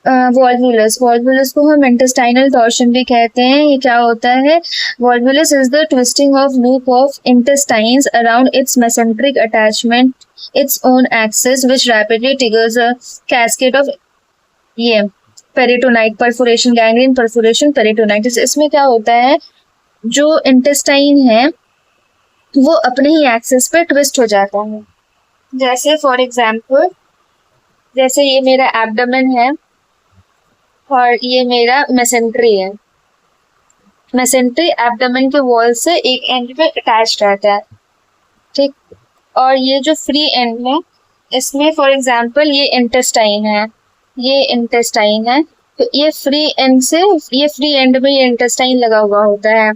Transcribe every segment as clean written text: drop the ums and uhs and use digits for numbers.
Volvulus, volvulus को हम intestinal torsion भी कहते हैं। ये क्या होता है? Volvulus is the twisting of loop of intestines around its mesenteric attachment its own axis which rapidly triggers a cascade of ये पेरिटोनाइट परफोरेशन, गैंग्रीन परफोरेशन, पेरिटोनाइटिस। इसमें क्या होता है, जो इंटेस्टाइन है वो अपने ही एक्सिस पे ट्विस्ट हो जाता है। जैसे फॉर एग्जांपल, जैसे ये मेरा एब्डोमेन है और ये मेरा मेसेंट्री है। मेसेंट्री एब्डोमेन के वॉल से एक एंड पे अटैच रहता है, ठीक। और ये जो फ्री एंड है, इसमें फॉर एग्जांपल ये इंटेस्टाइन है, ये इंटेस्टाइन है, तो ये फ्री एंड से, ये फ्री एंड में ये इंटेस्टाइन लगा हुआ होता है,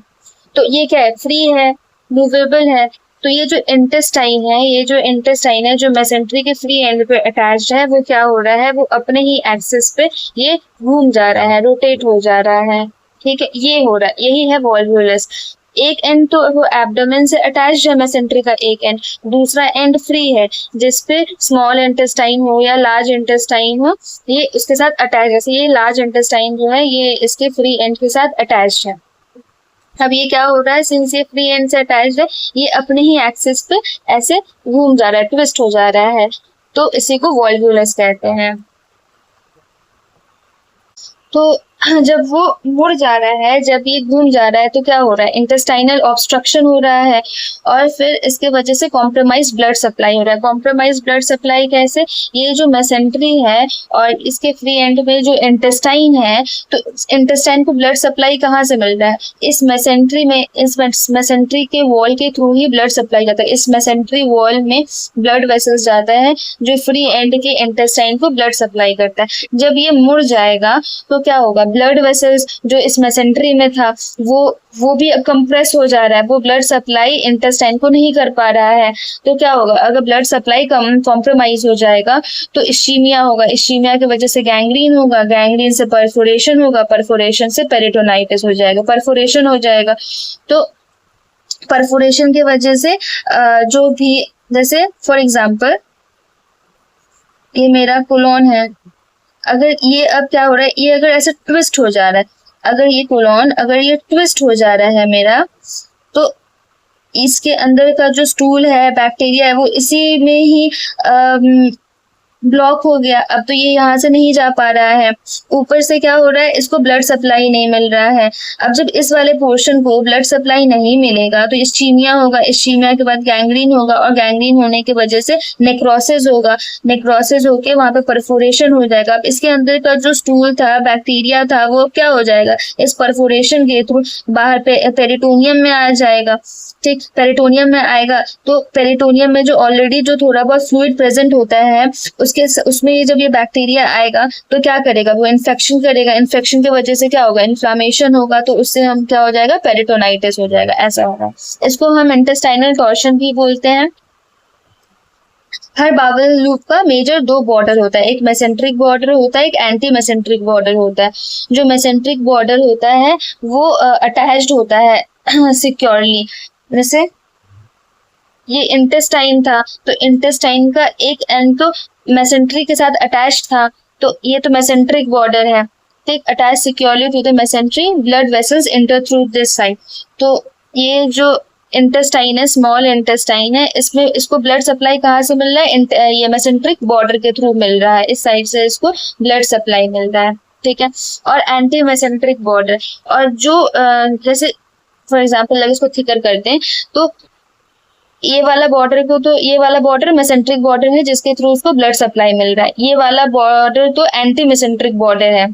तो ये क्या है, फ्री है, मूवेबल है। तो ये जो इंटेस्टाइन है, ये जो इंटेस्टाइन है जो मेसेंट्री के फ्री एंड पे अटैच्ड है, वो क्या हो रहा है, वो अपने ही एक्सिस पे ये घूम जा रहा है, रोटेट हो जा रहा है, ठीक है। ये हो रहा है, यही है वॉल्वुलस। एक एंड तो वो एब्डोमेन से अटैच्ड है मेसेंट्री का एक एंड, दूसरा एंड फ्री है जिसपे स्मॉल इंटेस्टाइन हो या लार्ज इंटेस्टाइन हो, ये इसके साथ अटैच, जैसे ये लार्ज इंटेस्टाइन जो है ये इसके फ्री एंड के साथ अटैच्ड है। अब ये क्या हो रहा है, सिंस ये फ्री एंड से अटैच्ड है, ये अपने ही एक्सिस पे ऐसे घूम जा रहा है, ट्विस्ट हो जा रहा है, तो इसी को वॉल्वुलस कहते हैं। तो जब वो मुड़ जा रहा है, जब ये घूम जा रहा है, तो क्या हो रहा है, इंटेस्टाइनल ऑब्स्ट्रक्शन हो रहा है और फिर इसके वजह से कॉम्प्रोमाइज ब्लड सप्लाई हो रहा है। कॉम्प्रोमाइज ब्लड सप्लाई कैसे, ये जो मेसेंट्री है और इसके फ्री एंड में जो इंटेस्टाइन है, तो इंटेस्टाइन को ब्लड सप्लाई कहाँ से मिल रहा है, इस मेसेंट्री में, इस मेसेंट्री के वॉल के थ्रू ही ब्लड सप्लाई जाता है। इस मेसेंट्री वॉल में ब्लड वेसल्स जाता है जो फ्री एंड के इंटेस्टाइन को ब्लड सप्लाई करता है। जब ये मुड़ जाएगा तो क्या होगा, ब्लड वेसल्स जो इस मेसेंट्री में था वो भी कंप्रेस हो जा रहा है, वो ब्लड सप्लाई इंटेस्टाइन को नहीं कर पा रहा है। तो क्या होगा, अगर ब्लड सप्लाई कॉम्प्रोमाइज हो जाएगा तो इश्चीमिया होगा, इश्चीमिया की वजह से गैंग्रीन होगा, गैंग्रीन से परफोरेशन होगा, परफोरेशन से पेरिटोनाइटिस हो जाएगा, परफोरेशन हो जाएगा। तो परफोरेशन की वजह से जो भी, जैसे फॉर एग्जांपल ये मेरा कोलोन है, अगर ये अब क्या हो रहा है, ये अगर ऐसे ट्विस्ट हो जा रहा है, अगर ये कोलोन अगर ये ट्विस्ट हो जा रहा है मेरा, तो इसके अंदर का जो स्टूल है, बैक्टीरिया है, वो इसी में ही ब्लॉक हो गया। अब तो ये यहाँ से नहीं जा पा रहा है, ऊपर से क्या हो रहा है, इसको ब्लड सप्लाई नहीं मिल रहा है। अब जब इस वाले पोर्शन को ब्लड सप्लाई नहीं मिलेगा तो इश्चीमिया होगा, इश्चीमिया के बाद गैंग्रीन होगा और गैंग्रीन होने की वजह से नेक्रोसिस होगा, नेक्रोसिस होके वहां पे परफोरेशन हो जाएगा। अब इसके अंदर का जो स्टूल था, बैक्टीरिया था, वो क्या हो जाएगा, इस परफोरेशन के थ्रू बाहर पे पेरिटोनियम में आ जाएगा, ठीक। पेरिटोनियम में आएगा तो पेरिटोनियम में जो ऑलरेडी जो थोड़ा बहुत फ्लूइड प्रेजेंट होता है, उसमें ये जब ये बैक्टीरिया आएगा तो क्या करेगा, वो इन्फेक्शन करेगा, इन्फेक्शन की वजह से क्या होगा, इन्फ्लामेशन होगा, तो उससे हम क्या हो जाएगा, पेरिटोनाइटिस हो जाएगा, ऐसा होगा। इसको हम इंटेस्टाइनल टॉर्शन भी बोलते हैं। हर बावल लूप का मेजर दो बॉर्डर होता है, एक मेसेंट्रिक बॉर्डर होता है, एक एंटी मेसेंट्रिक बॉर्डर होता है। जो मेसेंट्रिक बॉर्डर होता है वो अटैच्ड होता है सिक्योरली। जैसे ये इंटेस्टाइन था, तो इंटेस्टाइन का एक एंड तो मेसेंट्री के साथ अटैच था, तो ये तो मेसेंट्रिक बॉर्डर है, ठीक, attach securely to the mesentery, blood vessels enter through this side. तो ये जो इंटेस्टाइन है, स्मॉल इंटेस्टाइन है, इसमें इसको ब्लड सप्लाई कहाँ से मिल रहा है, ये मेसेंट्रिक बॉर्डर के थ्रू मिल रहा है, इस साइड से इसको ब्लड सप्लाई मिल रहा है, ठीक है। और एंटी मेसेंट्रिक बॉर्डर, और जो जैसे फॉर एग्जाम्पल अगर इसको थिकर करते हैं तो ये वाला बॉर्डर को, तो ये वाला बॉर्डर मेसेंट्रिक बॉर्डर है जिसके थ्रू उसको ब्लड सप्लाई मिल रहा है। ये वाला बॉर्डर तो एंटी मेसेंट्रिक बॉर्डर है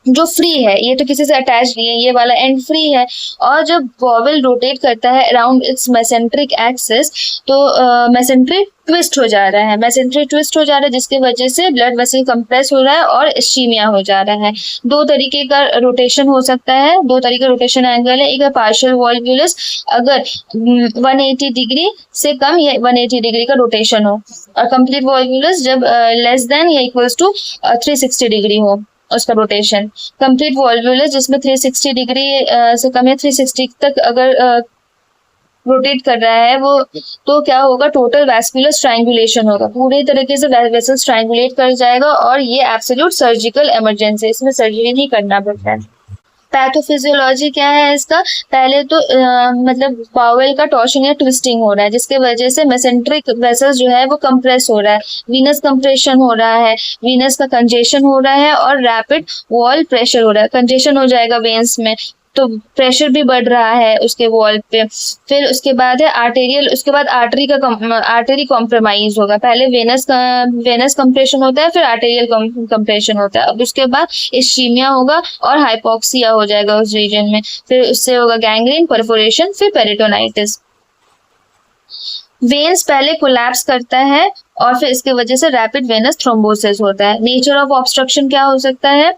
जो फ्री है, ये तो किसी से अटैच नहीं है, ये वाला एंड फ्री है। और जब वॉवल रोटेट करता है अराउंड इट्स मेसेंट्रिक एक्सिस, तो मेसेंट्री ट्विस्ट हो जा रहा है, मेसेंट्री ट्विस्ट हो जा रहा है, जिसकी वजह से ब्लड वेसल कंप्रेस हो रहा है और इश्चीमिया हो जा रहा है। दो तरीके का रोटेशन हो सकता है, दो तरीके रोटेशन एंगल है। एक है पार्शियल वॉल्वुलस, अगर 180 डिग्री से कम या 180 डिग्री का रोटेशन हो, और कंप्लीट वॉल्वुलस जब लेस देन या इक्वल्स टू 360 डिग्री हो उसका रोटेशन। कंप्लीट वॉल्वुलस जिसमें 360 डिग्री से कम या 360 तक अगर रोटेट कर रहा है वो, तो क्या होगा, टोटल वैस्कुलर स्ट्रैंगुलेशन होगा, पूरे तरीके से वेसल स्ट्रैंगुलेट कर जाएगा और ये एब्सोल्यूट सर्जिकल इमरजेंसी, इसमें सर्जरी नहीं करना पड़ता है। पैथोफिजियोलॉजी क्या है इसका, पहले तो मतलब बाउल का टॉर्शन या ट्विस्टिंग हो रहा है जिसके वजह से मेसेंट्रिक वेसल्स जो है वो कंप्रेस हो रहा है, वीनस कंप्रेशन हो रहा है, वीनस का कंजेशन हो रहा है और रैपिड वॉल प्रेशर हो रहा है, कंजेशन हो जाएगा वेन्स में तो प्रेशर भी बढ़ रहा है उसके वॉल पे। फिर उसके बाद है आर्टेरियल, उसके बाद आर्टरी कॉम्प्रोमाइज होगा, पहले वेनस कंप्रेशन होता है, फिर आर्टेरियल कंप्रेशन होता है, अब उसके बाद इस्कीमिया होगा और हाइपोक्सिया हो जाएगा उस रीजन में, फिर उससे होगा गैंग्रीन, परफोरेशन, फिर पेरिटोनाइटिस। वेन्स पहले कोलैप्स करता है और फिर इसके वजह से रैपिड वेनस थ्रोम्बोसिस होता है। नेचर ऑफ ऑब्स्ट्रक्शन क्या हो सकता है,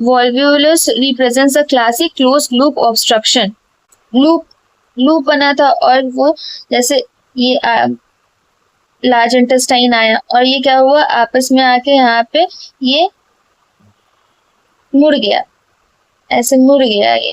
volvulus represents a classic close loop obstruction, loop बना था और वो जैसे ये लार्ज इंटेस्टाइन आया और ये क्या हुआ, आपस में आके यहाँ पे ये मुड़ गया, ऐसे मुड़ गया ये,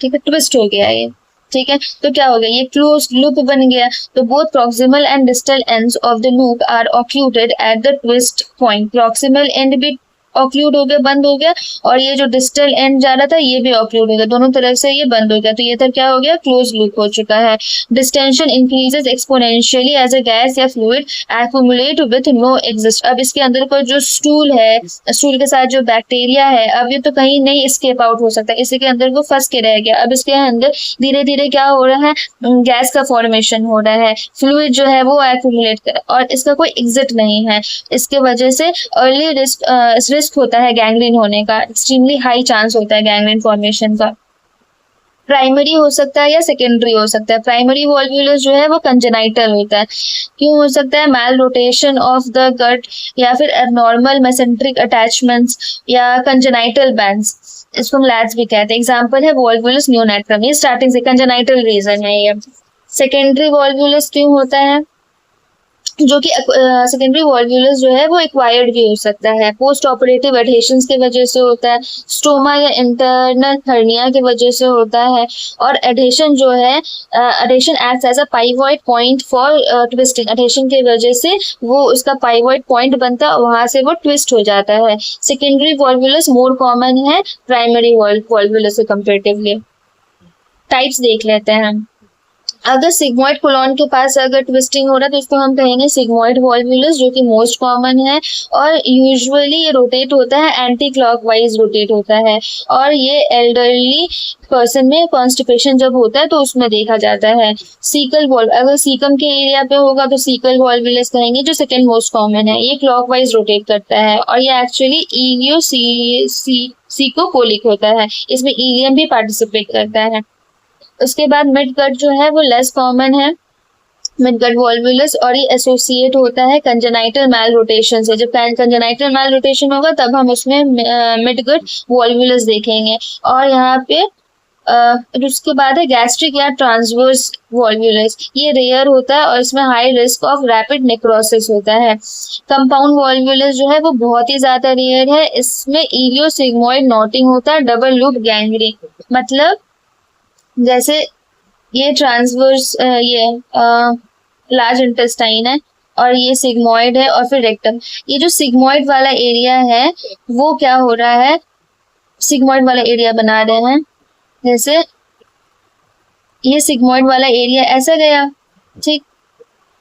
ठीक है, ट्विस्ट हो गया ये, ठीक है, तो क्या हो गया, ये क्लोज लूप बन गया। तो both proximal and distal ends of the loop are occluded at the twist point, proximal end भी ऑक्लूड हो गया, बंद हो गया, और ये जो डिस्टल एंड जा रहा था ये भी ऑक्लूड हो गया, दोनों तरफ से ये बंद हो गया, तो ये तो क्या हो गया, क्लोज लूप हो चुका है। Distension increases exponentially as a gas या fluid accumulate with no exit. अब इसके अंदर का जो स्टूल है, स्टूल के साथ जो बैक्टीरिया है, अब ये तो कहीं नहीं स्केप आउट हो सकता, इसी के अंदर वो फंस के रह गया, अब इसके अंदर धीरे धीरे क्या हो रहा है, गैस का फॉर्मेशन हो रहा है, फ्लूइड जो है वो एक्यूमुलेट कर, और इसका कोई एग्जिट नहीं है, इसके वजह से अर्ली रिस्क होता है गैंग्रीन होने का, एक्सट्रीमली हाई चांस होता है गैंग्रीन फॉर्मेशन का। प्राइमरी हो सकता है या सेकेंडरी हो सकता है। प्राइमरी वॉल्व्यूलस जो है वो कंजेनाइटल होता है, क्यों हो सकता है, मैल रोटेशन ऑफ द गट या फिर एबनॉर्मल मेसेंट्रिक अटैचमेंट्स या कंजेनाइटल बैंड्स, इसको हम लैड्स भी कहते हैं। एग्जांपल है वॉल्व्यूलस नियोनेट्रम, ये स्टार्टिंग से कंजेनाइटल रीजन है ये। सेकेंडरी वॉल्व्यूलस क्यों होता है, जो कि सेकेंडरी वॉल्व्यूलस जो है वो एक्वायर्ड भी हो सकता है, पोस्ट ऑपरेटिव एडहेशंस की वजह से होता है, स्टोमा या इंटरनल हर्निया की वजह से होता है, और एडहेशन जो है, adhesion acts as a pivot point for twisting, adhesion की वजह से वो उसका पाइवॉइड पॉइंट बनता है, वहां से वो ट्विस्ट हो जाता है। सेकेंडरी वॉल्व्यूलस मोर कॉमन है प्राइमरी वॉल्व्यूलस से कंपेरेटिवली। टाइप्स देख लेते हैं हम। अगर सिग्मोइड कोलॉन के पास अगर ट्विस्टिंग हो रहा है तो इसको हम कहेंगे सिग्मोइड वॉल्व्यूलस, जो कि मोस्ट कॉमन है, और यूजुअली ये रोटेट होता है, एंटी क्लॉकवाइज रोटेट होता है, और ये एल्डरली पर्सन में कॉन्स्टिपेशन जब होता है तो उसमें देखा जाता है। सीकल वॉल्व, अगर सीकम के एरिया पे होगा तो सीकल वॉल्व्यूलस कहेंगे, जो सेकेंड मोस्ट कॉमन है, ये क्लॉकवाइज रोटेट करता है, और ये एक्चुअली सीकोकोलिक होता है, इसमें इलियम भी पार्टिसिपेट करता है। उसके बाद मिड गट जो है वो लेस कॉमन है, मिड गट वॉल्व्यूलस, और ये एसोसिएट होता है कंजेनाइटल मैल रोटेशन से, जब कंजेनाइटल मैल रोटेशन होगा तब हम उसमें मिड गट वॉल्व्यूलस देखेंगे। और यहाँ पे उसके बाद है गैस्ट्रिक या ट्रांसवर्स वॉल्व्यूलस, ये रेयर होता है और इसमें high risk of rapid necrosis होता है। कंपाउंड वॉल्व्यूलस जो है वो बहुत ही ज्यादा रेयर है, इसमें इलियोसिग्मोइड नॉटिंग होता है, डबल लूप गैंग्रीन, मतलब जैसे ये ट्रांसवर्स ये लार्ज इंटेस्टाइन है और ये सिग्मोइड है और फिर रेक्टम, ये जो सिग्मोइड वाला एरिया है वो क्या हो रहा है, सिग्मोइड वाला एरिया बना रहे हैं, जैसे ये सिग्मोइड वाला एरिया ऐसा गया, ठीक,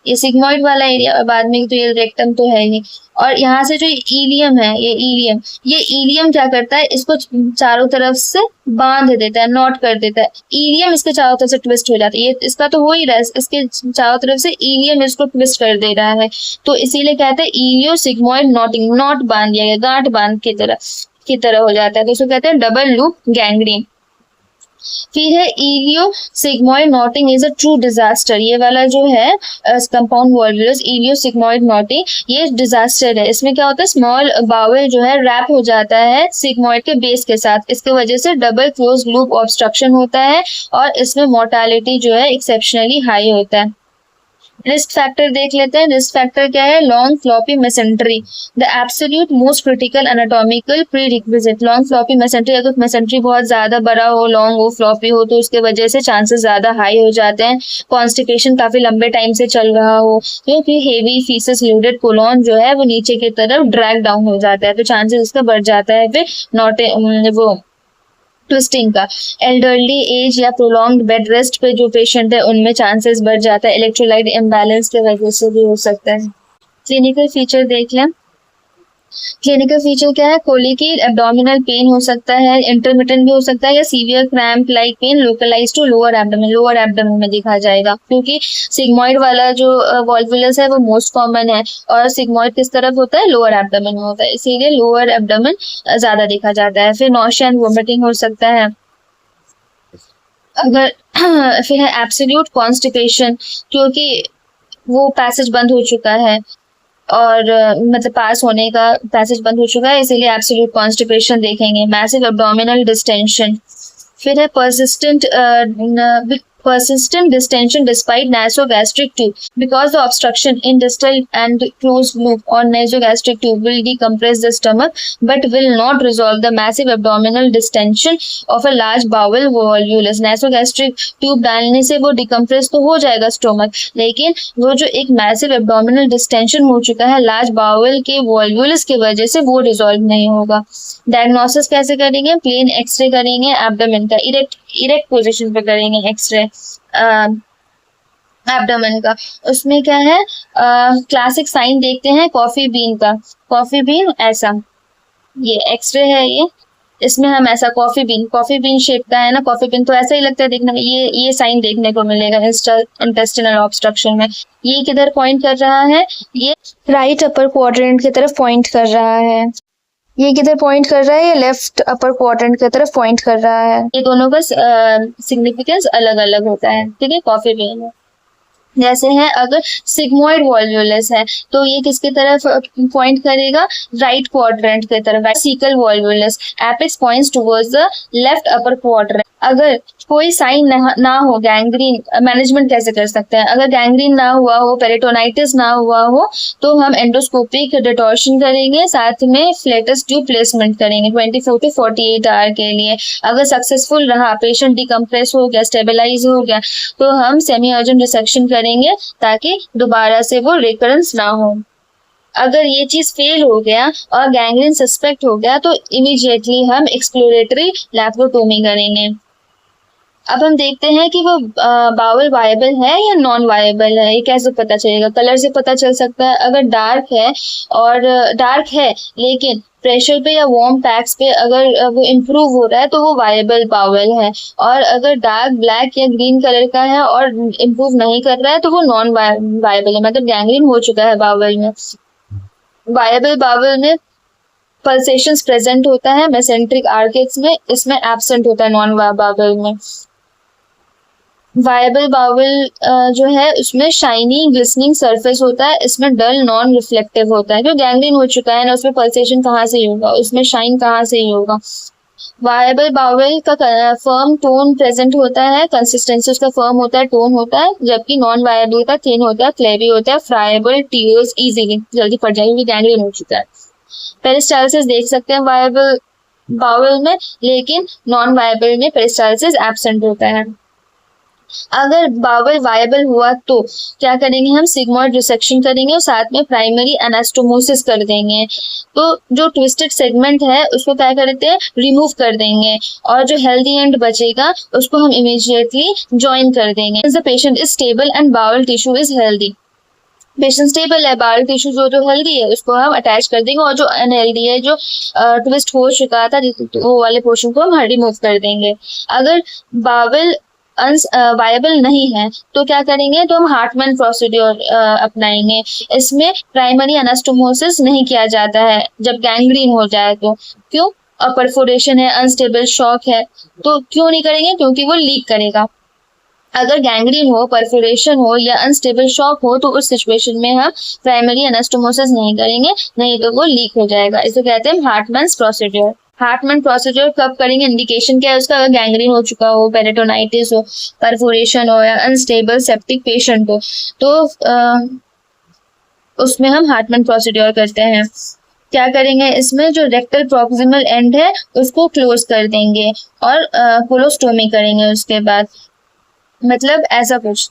ये सिग्मोइड वाला एरिया, और बाद में तो ये रेक्टम तो है ही, और यहाँ से जो इलियम है, ये इलियम क्या करता है, इसको चारों तरफ से बांध देता है, नॉट कर देता है, इलियम इसके चारों तरफ से ट्विस्ट हो जाता है, ये इसका तो हो ही रहा है, इसके चारों तरफ से इलियम इसको ट्विस्ट कर दे रहा है, तो इसीलिए कहते हैं इलियो सिग्मोइड नॉटिंग, नॉट बांध दिया गया, गांठ बांध की तरह हो जाता है, तो इसको कहते हैं डबल लूप गैंग्रीन। फिर है ileo sigmoid knotting is a true disaster, ये वाला जो है compound volvulus ileo sigmoid knotting, ये डिजास्टर है, इसमें क्या होता है, स्मॉल बाउल जो है रैप हो जाता है सिग्मोइड के बेस के साथ, इसके वजह से डबल क्लोज लूप ऑब्स्ट्रक्शन होता है और इसमें मोर्टालिटी जो है एक्सेप्शनली हाई होता है। रिस्क फैक्टर देख लेते हैं। रिस्क फैक्टर क्या है? Long floppy mesentery, the absolute most critical anatomical pre requisite. Long floppy mesentery, अगर मेसेंट्री बहुत ज्यादा बड़ा हो, लॉन्ग हो, फ्लॉपी हो, तो उसके वजह से चांसेस ज्यादा हाई हो जाते हैं। कॉन्स्टिपेशन काफी लंबे टाइम से चल रहा हो, क्योंकि हेवी फीसस लोडेड कोलॉन जो है वो नीचे की तरफ ड्रैग डाउन हो जाता है, तो चांसेस उसका बढ़ जाता है फिर नॉट वो ट्विस्टिंग का। एल्डरली एज या प्रोलॉन्ग्ड बेड रेस्ट पे जो पेशेंट है उनमें चांसेस बढ़ जाता है, इलेक्ट्रोलाइट इम्बैलेंस की वजह से भी हो सकता है। क्लिनिकल फीचर देख लें। क्लिनिकल फीचर क्या है? कोलिकी एब्डोमिनल पेन हो सकता है, इंटरमिटेंट भी हो सकता है, या severe cramp like pain localize to lower abdomen, lower abdomen में दिखा जाएगा, क्योंकि सिग्मॉइड वाला जो वॉल्वुलस है वो मोस्ट कॉमन है, और सिग्मॉइड किस तरफ होता है? लोअर एब्डोमेन में होता है, इसीलिए लोअर एब्डोमेन ज्यादा देखा जाता है। फिर नॉशिया एंड वोमिटिंग हो सकता है। अगर फिर है एब्सोल्यूट कॉन्स्टिपेशन, क्योंकि वो पैसेज बंद हो चुका है, और मतलब पास होने का पैसेज बंद हो चुका है, इसीलिए एब्सोल्यूट कॉन्स्टिपेशन देखेंगे। मैसिव एब्डोमिनल डिस्टेंशन, फिर है persistent distension despite nasogastric tube, because the obstruction in distal and closed loop or nasogastric tube will decompress the stomach but will not resolve the massive abdominal distension of a large bowel volvulus. nasogastric tube डालने से वो decompress तो हो जाएगा stomach, लेकिन वो जो एक massive abdominal distension हो चुका है लार्ज बाउल के वॉल्वुलस की वजह से, वो रिजॉल्व नहीं होगा। डायग्नोसिस कैसे करेंगे? प्लेन एक्सरे करेंगे एब्डोमेन का, इरेक्ट पोजीशन पे करेंगे एक्सरे एब्डोमेन का। उसमें क्या है? क्लासिक साइन देखते हैं कॉफी बीन का। कॉफी बीन ऐसा, ये एक्सरे है ये, इसमें हम ऐसा कॉफी बीन शेप का है ना, कॉफी बीन तो ऐसा ही लगता है देखने में, ये साइन देखने को मिलेगा इंटेस्टिनल ऑब्स्ट्रक्शन में। ये किधर पॉइंट कर रहा है? ये राइट अपर क्वाड्रेंट की तरफ पॉइंट कर रहा है। ये किधर पॉइंट कर रहा है? ये लेफ्ट अपर क्वाड्रेंट की तरफ पॉइंट कर रहा है। ये दोनों का सिग्निफिकेंस अलग अलग होता है, ठीक है, कॉफी बीन में। जैसे है अगर सिग्मोइड वॉल्वुलस है तो ये किसकी तरफ पॉइंट करेगा? राइट क्वाड्रेंट की तरफ। Sickle volvulus, apex points towards the left upper quadrant. अगर कोई साइन ना हो गैंग्रीन, मैनेजमेंट कैसे कर सकते हैं? अगर गैंग्रीन ना हुआ हो, पेरिटोनाइटिस ना हुआ हो, तो हम एंडोस्कोपिक डिटॉर्शन करेंगे, साथ में फ्लेटस ट्यूब प्लेसमेंट करेंगे 24 to 48 आवर के लिए। अगर सक्सेसफुल रहा, पेशेंट डिकम्प्रेस हो गया, स्टेबलाइज हो गया, तो हम सेमी अर्जेंट रिसेक्शन करेंगे ताकि दोबारा से वो रिकरेंस ना हो। अगर ये चीज फेल हो गया और गैंग्रीन सस्पेक्ट हो गया तो इमीडिएटली हम एक्सप्लोरेटरी लैप्रोटोमी करेंगे। अब हम देखते हैं कि वो बाउल वायबल है या नॉन वायबल है। ये कैसे पता चलेगा? कलर से पता चल सकता है। अगर डार्क है, और डार्क है लेकिन प्रेशर पे या वार्म पैक्स पे अगर वो इम्प्रूव हो रहा है तो वो वायबल बाउल है, और अगर डार्क ब्लैक या ग्रीन कलर का है और इम्प्रूव नहीं कर रहा है तो वो नॉन वायबल है, मतलब गैंग्रीन हो चुका है बाउल में। वायबल बाउल में पल्सेशंस प्रेजेंट होता है मेसेंट्रिक आर्केट्स में, इसमें एब्सेंट होता है नॉन बाउल में। वायबल बाउल जो है उसमें शाइनी ग्लिसनिंग सरफेस होता है, इसमें डल नॉन रिफ्लेक्टिव होता है। जो गैंग्रीन हो चुका है ना, उसमें पल्सेशन कहाँ से ही होगा, उसमें शाइन कहाँ से ही होगा। वायबल बाउल का फर्म टोन प्रेजेंट होता है, कंसिस्टेंसी उसका फर्म होता है, टोन होता है, जबकि नॉन वायबल का थिन होता है, क्लेवी होता है, फ्राइबल, टीयर्स इजीली जल्दी पड़ जाएगी, गैंग्रीन हो चुका है। पेरिस्टाल्सिस देख सकते हैं वायबल बाउल में, लेकिन नॉन वायबल में पेरिस्टाल्सिस एब्सेंट होता है। अगर बाउल वायबल हुआ तो क्या करेंगे? हम सिग्मॉइड रिसेक्शन करेंगे और साथ में प्राइमरी एनास्टोमोसिस कर देंगे। तो जो ट्विस्टेड सेगमेंट है उसको क्या करते हैं? रिमूव कर देंगे, और जो हेल्दी एंड बचेगा उसको हम इमीडिएटली ज्वाइन कर देंगे। The patient is stable and bowel tissue is healthy. Patient stable है, बाउल टिश्यू जो हेल्दी है उसको हम अटैच कर देंगे, और जो अनहेल्दी है, जो ट्विस्ट हो चुका था, वो वाले पोर्शन को हम रिमूव कर देंगे। अगर बाउल वायबल नहीं है तो क्या करेंगे? तो हम हार्टमैन प्रोसीड्योर अपनाएंगे। इसमें प्राइमरी एनास्टोमोसिस नहीं किया जाता है जब गैंग्रीन हो जाए तो। क्यों? परफोरेशन है, अनस्टेबल शॉक है, तो क्यों नहीं करेंगे? क्योंकि वो लीक करेगा। अगर गैंग्रीन हो, परफोरेशन हो या अनस्टेबल शॉक हो तो उस सिचुएशन में हम प्राइमरी एनास्टोमोसिस नहीं करेंगे, नहीं तो वो लीक हो जाएगा। इसे कहते हैं हार्टमैन्स प्रोसीड्योर। हार्टमैन प्रोसीजर कब करेंगे, इंडिकेशन क्या है उसका, अगर गैंग्रीन हो चुका हो, पेरिटोनाइटिस हो, परफोरेशन हो या अनस्टेबल सेप्टिक पेशेंट हो, तो उसमें हम हार्टमैन प्रोसीड्योर करते हैं। क्या करेंगे इसमें, जो रेक्टल प्रॉक्सिमल एंड है उसको क्लोज कर देंगे और कोलोस्टोमी करेंगे उसके बाद, मतलब ऐसा कुछ।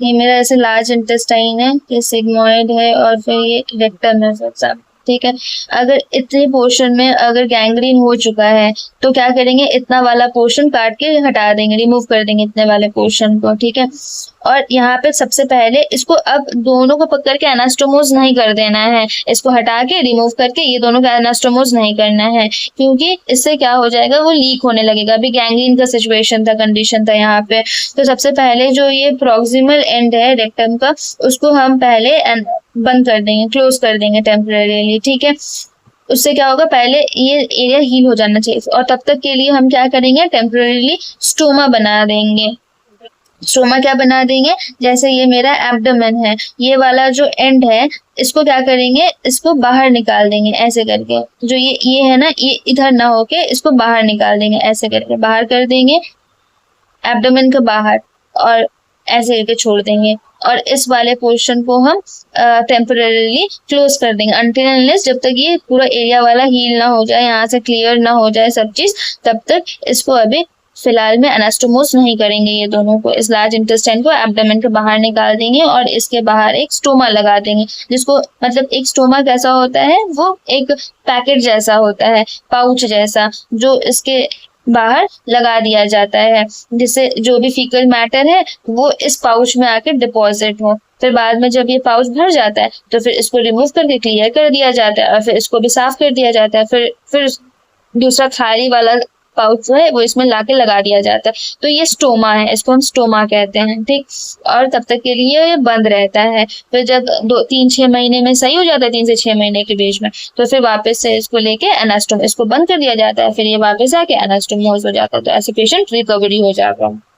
ये मेरा ऐसे लार्ज इंटेस्टाइन है, ये सिग्मोइड है और फिर ये रेक्टम है सब, ठीक है। अगर इतने पोर्शन में अगर गैंग्रीन हो चुका है तो क्या करेंगे, इतना वाला पोर्शन काट के हटा देंगे, रिमूव कर देंगे इतने वाले पोर्शन को, ठीक है। और यहाँ पे सबसे पहले इसको अब दोनों को पकड़ के एनास्टोमोज नहीं कर देना है, इसको हटा के रिमूव करके ये दोनों का एनास्टोमोज नहीं करना है, क्योंकि इससे क्या हो जाएगा, वो लीक होने लगेगा। अभी गैंग्रीन का सिचुएशन था, कंडीशन था यहाँ पे। तो सबसे पहले जो ये प्रॉक्सिमल एंड है रेक्टम का, उसको हम पहले बंद कर देंगे, क्लोज कर देंगे टेम्परेरीली, ठीक है। उससे क्या होगा, पहले ये एरिया हील हो जाना चाहिए, और तब तक के लिए हम क्या करेंगे, टेम्परेरीली स्टोमा बना देंगे। स्टोमा क्या बना देंगे, जैसे ये मेरा एब्डोमेन है, ये वाला जो एंड है इसको क्या करेंगे, इसको बाहर निकाल देंगे ऐसे करके, जो ये है ना, ये इधर ना होके इसको बाहर निकाल देंगे, ऐसे करके बाहर कर देंगे एब्डोमेन के बाहर, और ऐसे करके छोड़ देंगे। और इस वाले पोर्शन को हम टेम्परेरीली क्लोज कर देंगे अनटिल अनलेस, जब तक ये पूरा एरिया वाला हील ना हो जाए, यहाँ से क्लियर ना हो जाए सब चीज, तब तक इसको अभी फिलहाल में एनास्टोमोस नहीं करेंगे। ये दोनों को, इस लार्ज इंटेस्टाइन को एब्डोमेन के बाहर निकाल देंगे और इसके बाहर एक स्टोमा लगा देंगे, जिसको मतलब एक स्टोमा कैसा होता है, वो एक पैकेट जैसा होता है, पाउच जैसा, जो इसके बाहर लगा दिया जाता है, जिससे जो भी फीकल मैटर है वो इस पाउच में आकर डिपॉजिट हो। फिर बाद में जब ये पाउच भर जाता है तो फिर इसको रिमूव करके क्लियर कर दिया जाता है और फिर इसको भी साफ कर दिया जाता है। फिर दूसरा खाली वाला पाउच जो है वो इसमें लाके लगा दिया जाता है। तो ये स्टोमा है, इसको हम स्टोमा कहते हैं, ठीक। और तब तक के लिए ये बंद रहता है। फिर जब 3-6 महीने में सही हो जाता है, 3 से 6 महीने के बीच में, तो फिर वापस से इसको लेके एनास्टोम, इसको बंद कर दिया जाता है, फिर ये वापस आके एनास्टोमोस हो जाता है। तो ऐसे पेशेंट रिकवरी हो जाता है।